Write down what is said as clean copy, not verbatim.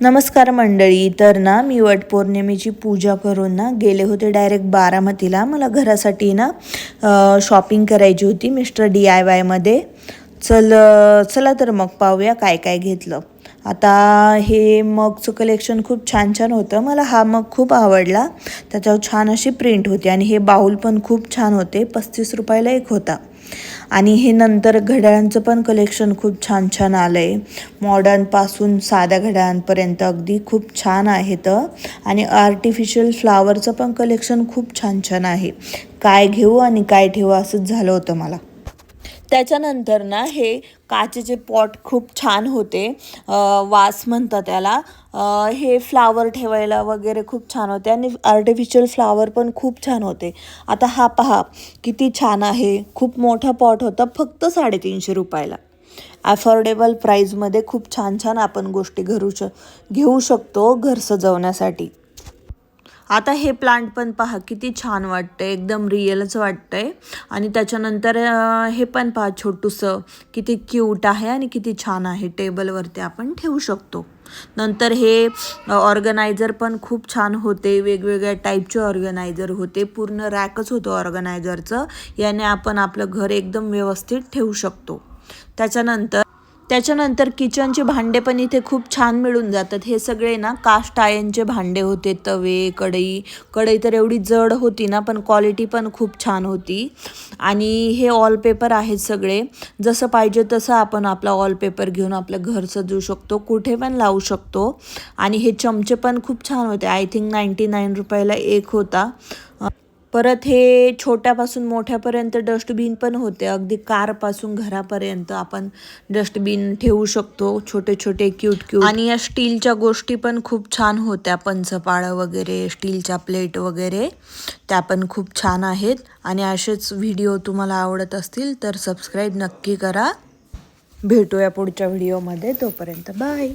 नमस्कार मंडळी. तर ना मी वटपौर्णिमेची पूजा करून ना गेले होते डायरेक्ट बारामतीला. मला घरासाठी ना शॉपिंग करायची होती मिस्टर DIY मध्ये. चला तर मग पाहूया काय काय घेतलं. आता हे मगचं कलेक्शन खूप छान छान होतं. मला हा मग खूप आवडला. त्याच्यावर छान अशी प्रिंट होती आणि हे बाऊल पण खूप छान होते. 35 रुपयाला एक होता. आणि हे नंतर घड्याळांचं पण कलेक्शन खूप छान छान आलं आहे. मॉडर्नपासून साध्या घड्याळांपर्यंत अगदी खूप छान आहेत. आणि आर्टिफिशियल फ्लावरचं पण कलेक्शन खूप छान छान आहे. काय घेऊ आणि काय ठेवू असंच झालं होतं मला. त्याच्यानंतर ना हे काचेचे पॉट खूप छान होते. वास म्हणतात त्याला. हे फ्लावर ठेवायला वगैरे खूप छान होते आणि आर्टिफिशियल फ्लावर पण खूप छान होते. आता हा पहा किती छान आहे. खूप मोठा पॉट होता फक्त 350 रुपयाला. अफोर्डेबल प्राईजमध्ये खूप छान छान आपण गोष्टी घेऊ शकतो घर सजवण्यासाठी. आता हे प्लांट पण पहा किती छान वाटतंय, एकदम रिअलच वाटतंय. आणि त्याच्यानंतर हे पण पहा छोटूसं किती क्यूट आहे आणि किती छान आहे. टेबलवरती आपण ठेवू शकतो. नंतर हे ऑर्गनायझर पण खूप छान होते. वेगवेगळ्या टाईपचे ऑर्गनायझर होते. पूर्ण रॅकच होतं ऑर्गनायझरचं. याने आपण आपलं घर एकदम व्यवस्थित ठेवू शकतो. त्याच्यानंतर किचनचे भांडे पण इथे खूप छान मिळून जातात. हे सगळे ना कास्ट आयर्नचे भांडे होते. तवे, कढई तर एवढी जड होती ना, पण क्वालिटी पण खूप छान होती. आणि हे वॉलपेपर आहेत सगळे. जसं पाहिजे तसं आपण आपला वॉलपेपर घेऊन आपलं घर सजवू शकतो. कुठे पण लावू शकतो. आणि हे चमचे पण खूप छान होते. आय थिंक 99 रुपयाला एक होता. परत हे छोट्यापासून मोठ्यापर्यंत डस्टबिन पण होते. अगदी कारपासून घरापर्यंत आपण डस्टबिन ठेवू शकतो. छोटे छोटे क्यूट. आणि या स्टीलच्या गोष्टी पण खूप छान होत्या. पंचपाळं वगैरे, स्टीलच्या प्लेट वगैरे त्या पण खूप छान आहेत. आणि असेच व्हिडिओ तुम्हाला आवडत असतील तर सबस्क्राईब नक्की करा. भेटूया पुढच्या व्हिडिओमध्ये. तोपर्यंत बाय.